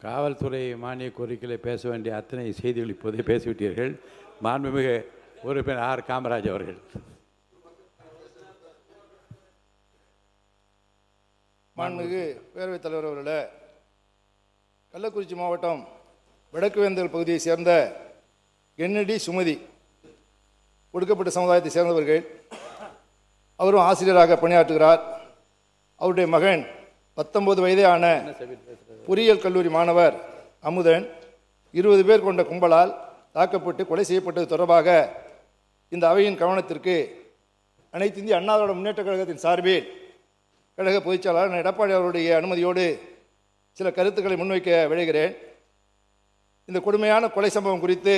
காவல்துறை மானிய கோரிக்கைகளை பேச வேண்டிய அத்தனை செய்திகள் இப்போதே பேசிவிட்டீர்கள். மாண்புமிகு உறுப்பினர் ஆர் காமராஜ் அவர்கள். மாண்புமிகு பேரவைத் தலைவர் அவர்களே, கள்ளக்குறிச்சி மாவட்டம் வடக்கு வேந்தல் பகுதியை சேர்ந்த கென்னடி சுமதி ஒடுக்கப்பட்ட சமுதாயத்தை சேர்ந்தவர்கள். அவரும் ஆசிரியராக பணியாற்றுகிறார். அவருடைய மகன் 19 வயதே ஆன பொறியியல் கல்லூரி மாணவர் அமுதன் 20 பேர் கொண்ட கும்பலால் தாக்கப்பட்டு கொலை செய்யப்பட்டது தொடர்பாக இந்த அவையின் கவனத்திற்கு அனைத்து இந்திய அண்ணா திராவிட முன்னேற்ற கழகத்தின் சார்பில் கழக பொதுச்செயலாளர் எடப்பாடி அவருடைய அனுமதியோடு சில கருத்துக்களை முன்வைக்க விழைகிறேன். இந்த கொடுமையான கொலை சம்பவம் குறித்து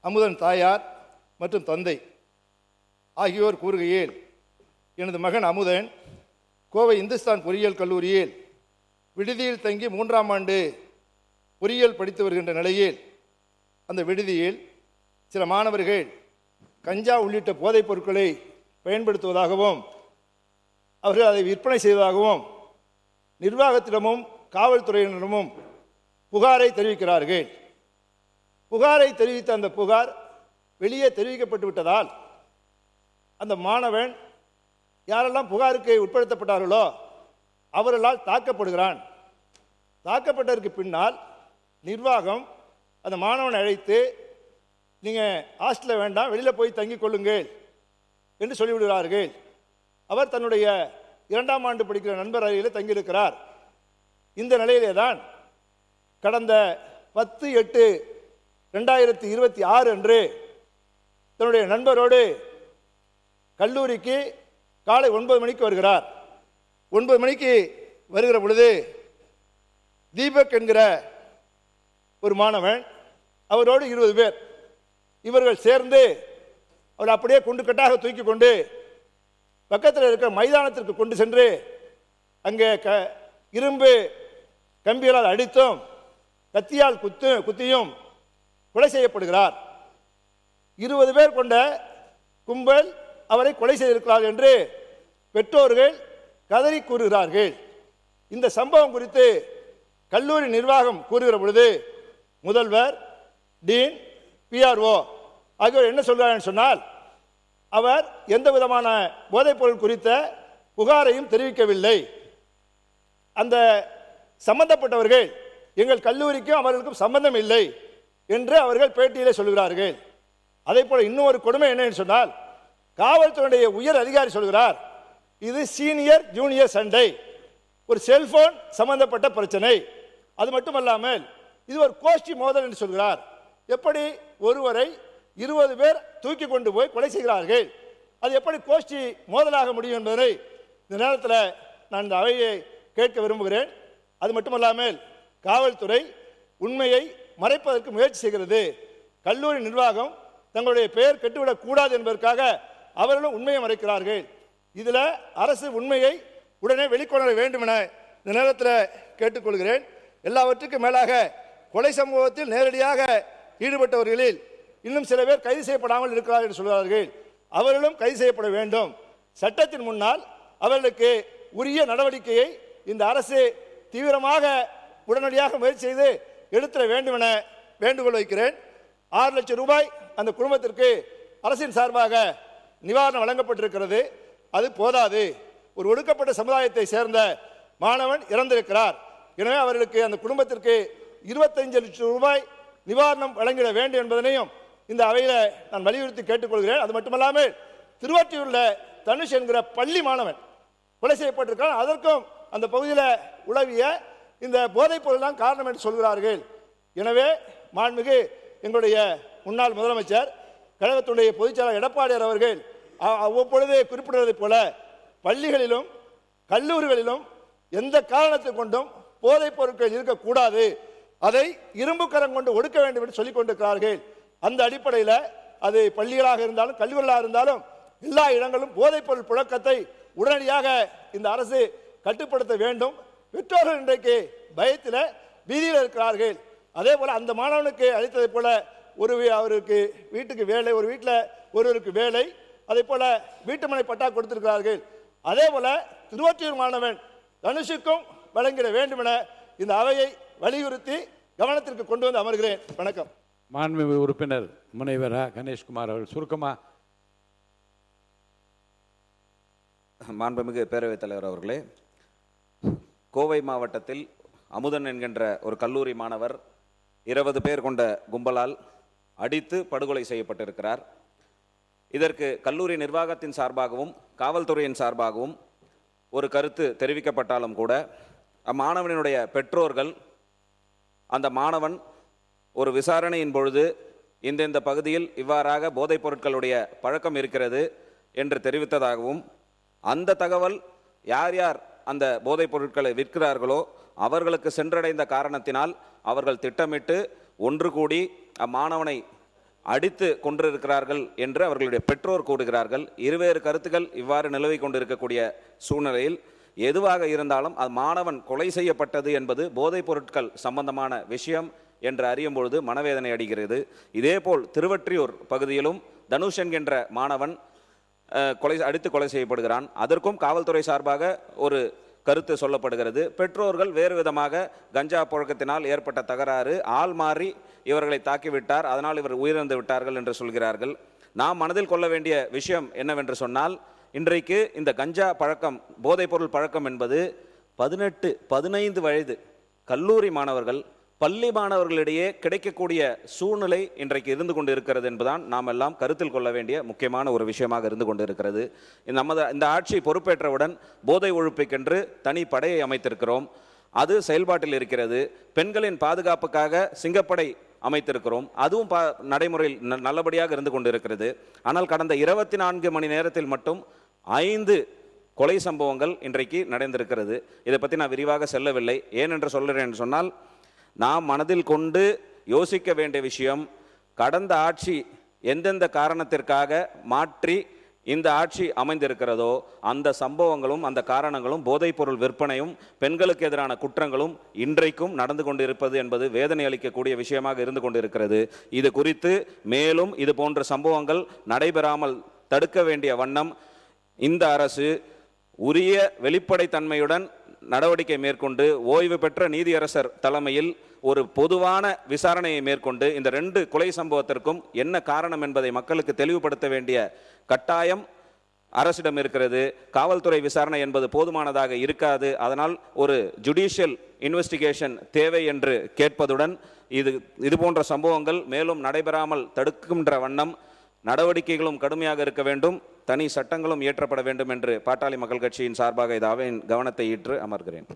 அமுதன் தாயார் மற்றும் தந்தை ஆகியோர் கூறுகையில், எனது மகன் அமுதன் கோவை இந்துஸ்தான் பொறியியல் கல்லூரியில் விடுதியில் தங்கி 3ஆம் ஆண்டு பொறியியல் படித்து வருகின்ற நிலையில் அந்த விடுதியில் சில மாணவர்கள் கஞ்சா உள்ளிட்ட போதைப் பொருட்களை பயன்படுத்துவதாகவும் அவர்கள் அதை விற்பனை செய்வதாகவும் நிர்வாகத்திடமும் காவல்துறையினரிடமும் புகாரை தெரிவிக்கிறார்கள். புகாரை தெரிவித்த அந்த புகார் வெளியே தெரிவிக்கப்பட்டு விட்டதால் அந்த மாணவன் யாரெல்லாம் புகாருக்கு உட்படுத்தப்பட்டார்களோ அவர்களால் தாக்கப்படுகிறான். தாக்கப்பட்டதற்கு பின்னால் நிர்வாகம் அந்த மாணவனை அழைத்து, நீங்கள் ஹாஸ்டலில் வேண்டாம், வெளியில் போய் தங்கிக் கொள்ளுங்கள் என்று சொல்லிவிடுகிறார்கள். அவர் தன்னுடைய 2ஆம் ஆண்டு படிக்கிற நண்பர் அறையில் தங்கியிருக்கிறார். இந்த நிலையிலே தான் கடந்த 10/8/2026 அன்று தன்னுடைய நண்பரோடு கல்லூரிக்கு காலை 9 மணிக்கு வருகிறார். 9 மணிக்கு வருகிற பொழுது தீபக் என்கிற ஒரு மாணவன், அவரோடு 20 பேர், இவர்கள் சேர்ந்து அவர் அப்படியே குண்டுக்கட்டாக தூக்கி கொண்டு பக்கத்தில் இருக்கிற மைதானத்திற்கு கொண்டு சென்று அங்கே இரும்பு கம்பிகளால் அடித்தும் கத்தியால் குத்தியும் கொலை செய்யப்படுகிறார். 20 பேர் கொண்ட கும்பல் அவரை கொலை செய்திருக்கிறார் என்று பெற்றோர்கள் கதறி கூறுகிறார்கள். இந்த சம்பவம் குறித்து கல்லூரி நிர்வாகம் கூறுகிற பொழுது முதல்வர், டீன், PRO ஆகியோர் என்ன சொல்கிறார் சொன்னால், அவர் எந்த விதமான போதைப்பொருள் குறித்த புகாரையும் தெரிவிக்கவில்லை. அந்த சம்பந்தப்பட்டவர்கள் எங்கள் கல்லூரிக்கும் அவர்களுக்கும் சம்பந்தம் இல்லை என்று அவர்கள் பேட்டியிலே சொல்கிறார்கள். அதே போல இன்னொரு கொடுமை என்னன்னு சொன்னால், காவல்துறையுடைய உயர் அதிகாரி சொல்கிறார், இது சீனியர் ஜூனியர் சண்டை, ஒரு செல்போன் சம்பந்தப்பட்ட பிரச்சனை. அது மட்டுமல்லாமல் இது ஒரு கோஷ்டி மோதல் என்று சொல்கிறார். எப்படி ஒருவரை 20 பேர் தூக்கி கொண்டு போய் கொலை செய்கிறார்கள், அது எப்படி கோஷ்டி மோதலாக முடியும் என்பதை இந்த நேரத்தில் நான் இந்த அவையை கேட்க விரும்புகிறேன். அது மட்டுமல்லாமல் காவல்துறை உண்மையை மறைப்பதற்கு முயற்சி செய்கிறது. கல்லூரி நிர்வாகம் தங்களுடைய பெயர் கெட்டுவிடக் கூடாது என்பதற்காக அவர்களும் உண்மையை மறைக்கிறார்கள். இதில் அரசு உண்மையை உடனே வெளிக்கொணர வேண்டும் என இந்த நேரத்தில் கேட்டுக்கொள்கிறேன். எல்லாவற்றுக்கும் மேலாக கொலை சம்பவத்தில் நேரடியாக ஈடுபட்டவர்களில் இன்னும் சில பேர் கைது செய்யப்படாமல் இருக்கிறார்கள் என்று சொல்கிறார்கள். அவர்களும் கைது செய்யப்பட வேண்டும். சட்டத்தின் முன்னால் அவர்களுக்கு உரிய நடவடிக்கையை இந்த அரசு தீவிரமாக உடனடியாக முயற்சி செய்து எடுத்துட வேண்டும் என வேண்டுகோள் வைக்கிறேன். 6 லட்சம் ரூபாய் அந்த குடும்பத்திற்கு அரசின் சார்பாக நிவாரணம் வழங்கப்பட்டிருக்கிறது. அது போதாது. ஒரு ஒடுக்கப்பட்ட சமுதாயத்தை சேர்ந்த மாணவன் இறந்திருக்கிறார். எனவே அவர்களுக்கு அந்த குடும்பத்திற்கு 25 லட்சம் ரூபாய் நிவாரணம் வழங்கிட வேண்டும் என்பதனையும் இந்த அவையில் நான் வலியுறுத்தி கேட்டுக்கொள்கிறேன். அது மட்டுமல்லாமல் திருவொற்றியூரில் தனுஷ் என்கிற பள்ளி மாணவன் கொலை செய்யப்பட்டிருக்கிறார். அதற்கும் அந்த பகுதியில் உளவிய இந்த போதைப் பொருள் தான் காரணம் என்று சொல்கிறார்கள். எனவே மாண்புமிகு எங்களுடைய முன்னாள் முதலமைச்சர் கழகத்துடைய பொதுச்செயலாளர் எடப்பாடியார் அவர்கள் அவ்வப்பொழுது குறிப்பிடுவதைப் போல பள்ளிகளிலும் கல்லூரிகளிலும் எந்த காரணத்தை கொண்டும் போதைப் பொருட்கள் இருக்கக்கூடாது, அதை இரும்பு கரம் கொண்டு ஒடுக்க வேண்டும் என்று சொல்லிக் கொண்டிருக்கிறார்கள். அந்த அடிப்படையில் அது பள்ளிகளாக இருந்தாலும் கல்லூரிகளாக இருந்தாலும் எல்லா இடங்களும் போதைப் பொருள் புழக்கத்தை உடனடியாக இந்த அரசு கட்டுப்படுத்த வேண்டும். பெற்றோர்கள் இன்றைக்கு பயத்தில் பீதியில் இருக்கிறார்கள். அதே போல் அந்த மாணவனுக்கு அளித்ததை போல அவருக்கு வீட்டுக்கு வேலை, ஒரு வீட்டில் ஒருவருக்கு வேலை, அதே போல வீட்டுமனை பட்டா கொடுத்திருக்கிறார்கள். அதே போல திருவொற்றியூர் மாணவன் தனுஷுக்கும் வழங்கிட வேண்டும் என இந்த அவையை வலியுறுத்தி கவனத்திற்கு கொண்டு வந்து அமர்கிறேன். வணக்கம். மாண்புமிகு உறுப்பினர் முனைவர் கணேஷ்குமார் அவர்கள் சுருக்கமாக. மாண்புமிகு பேரவைத் தலைவர் அவர்களே, கோவை மாவட்டத்தில் அமுதன் என்கின்ற ஒரு கல்லூரி மாணவர் 20 பேர் கொண்ட கும்பலால் அடித்து படுகொலை செய்யப்பட்டிருக்கிறார். இதற்கு கல்லூரி நிர்வாகத்தின் சார்பாகவும் காவல்துறையின் சார்பாகவும் ஒரு கருத்து தெரிவிக்கப்பட்டாலும் கூட அம்மாணவனுடைய பெற்றோர்கள் அந்த மாணவன் ஒரு விசாரணையின் பொழுது இந்த பகுதியில் இவ்வாறாக போதைப் பொருட்களுடைய பழக்கம் இருக்கிறது என்று தெரிவித்ததாகவும், அந்த தகவல் யார் யார் அந்த போதைப் பொருட்களை விற்கிறார்களோ அவர்களுக்கு சென்றடைந்த காரணத்தினால் அவர்கள் திட்டமிட்டு ஒன்று கூடி அம்மாணவனை அடித்து கொண்டிருக்கிறார்கள் என்று அவர்களுடைய பெற்றோர் கூறுகிறார்கள். இருவேறு கருத்துக்கள் இவ்வாறு நிலவி கொண்டிருக்கக்கூடிய சூழ்நிலையில் எதுவாக இருந்தாலும் அது மாணவன் கொலை செய்யப்பட்டது என்பது போதைப் பொருட்கள் சம்பந்தமான விஷயம் என்று அறியும் பொழுது மனவேதனை அடைகிறது. இதேபோல் திருவொற்றியூர் பகுதியிலும் தனுஷ் என்கின்ற மாணவன் அடித்து கொலை செய்யப்படுகிறான். அதற்கும் காவல்துறை சார்பாக ஒரு கருத்து சொல்லப்படுகிறது. பெற்றோர்கள் வேறு விதமாக கஞ்சா புழக்கத்தினால் ஏற்பட்ட தகராறு, ஆள் மாறி இவர்களை தாக்கிவிட்டார், அதனால் இவர் உயிரிழந்து விட்டார்கள் என்று சொல்கிறார்கள். நாம் மனதில் கொள்ள வேண்டிய விஷயம் என்னவென்று சொன்னால், இன்றைக்கு இந்த கஞ்சா பழக்கம், போதைப்பொருள் பழக்கம் என்பது 18-15 வயது கல்லூரி மாணவர்கள், பள்ளி மாணவர்களிடையே கிடைக்கக்கூடிய சூழ்நிலை இன்றைக்கு இருந்து கொண்டு இருக்கிறது என்பதுதான் நாம் எல்லாம் கருத்தில் கொள்ள வேண்டிய முக்கியமான ஒரு விஷயமாக இருந்து கொண்டு இருக்கிறது. இந்த ஆட்சி பொறுப்பேற்றவுடன் போதை ஒழிப்புக்கென்று தனி படையை அமைத்திருக்கிறோம். அது செயல்பாட்டில் இருக்கிறது. பெண்களின் பாதுகாப்புக்காக சிங்கப்படை அமைத்திருக்கிறோம். அதுவும் நடைமுறையில் நல்லபடியாக இருந்து கொண்டு இருக்கிறது. ஆனால் கடந்த 24 மணி நேரத்தில் மட்டும் 5 கொலை சம்பவங்கள் இன்றைக்கு நடந்திருக்கிறது. இதை பற்றி நான் விரிவாக செல்லவில்லை. ஏனென்று சொல்கிறேன் சொன்னால், நாம் மனதில் கொண்டு யோசிக்க வேண்டிய விஷயம், கடந்த ஆட்சி எந்தெந்த காரணத்திற்காக மாற்றி இந்த ஆட்சி அமைந்திருக்கிறதோ அந்த சம்பவங்களும் அந்த காரணங்களும் போதைப்பொருள் விற்பனையும் பெண்களுக்கு எதிரான குற்றங்களும் இன்றைக்கும் நடந்து கொண்டிருப்பது என்பது வேதனை அளிக்கக்கூடிய விஷயமாக இருந்து கொண்டிருக்கிறது. இது குறித்து மேலும் இது போன்ற சம்பவங்கள் நடைபெறாமல் தடுக்க வேண்டிய வண்ணம் இந்த அரசு உரிய வெளிப்படைத்தன்மையுடன் நடவடிக்கை மேற்கொண்டு ஓய்வு பெற்ற நீதியரசர் தலைமையில் ஒரு பொதுவான விசாரணையை மேற்கொண்டு இந்த 2 கொலை சம்பவத்திற்கும் என்ன காரணம் என்பதை மக்களுக்கு தெளிவுபடுத்த வேண்டிய கட்டாயம் அரசிடம் இருக்கிறது. காவல்துறை விசாரணை என்பது போதுமானதாக இருக்காது. அதனால் ஒரு ஜுடிஷியல் இன்வெஸ்டிகேஷன் தேவை என்று கேட்பதுடன் இது போன்ற சம்பவங்கள் மேலும் நடைபெறாமல் தடுக்கின்ற வண்ணம் நடவடிக்கைகளும் கடுமையாக இருக்க வேண்டும், தனி சட்டங்களும் இயற்றப்பட வேண்டும் என்று பாட்டாளி மக்கள் கட்சியின் சார்பாக இதாவின் கவனத்தை ஈற்று அமர்கிறேன்.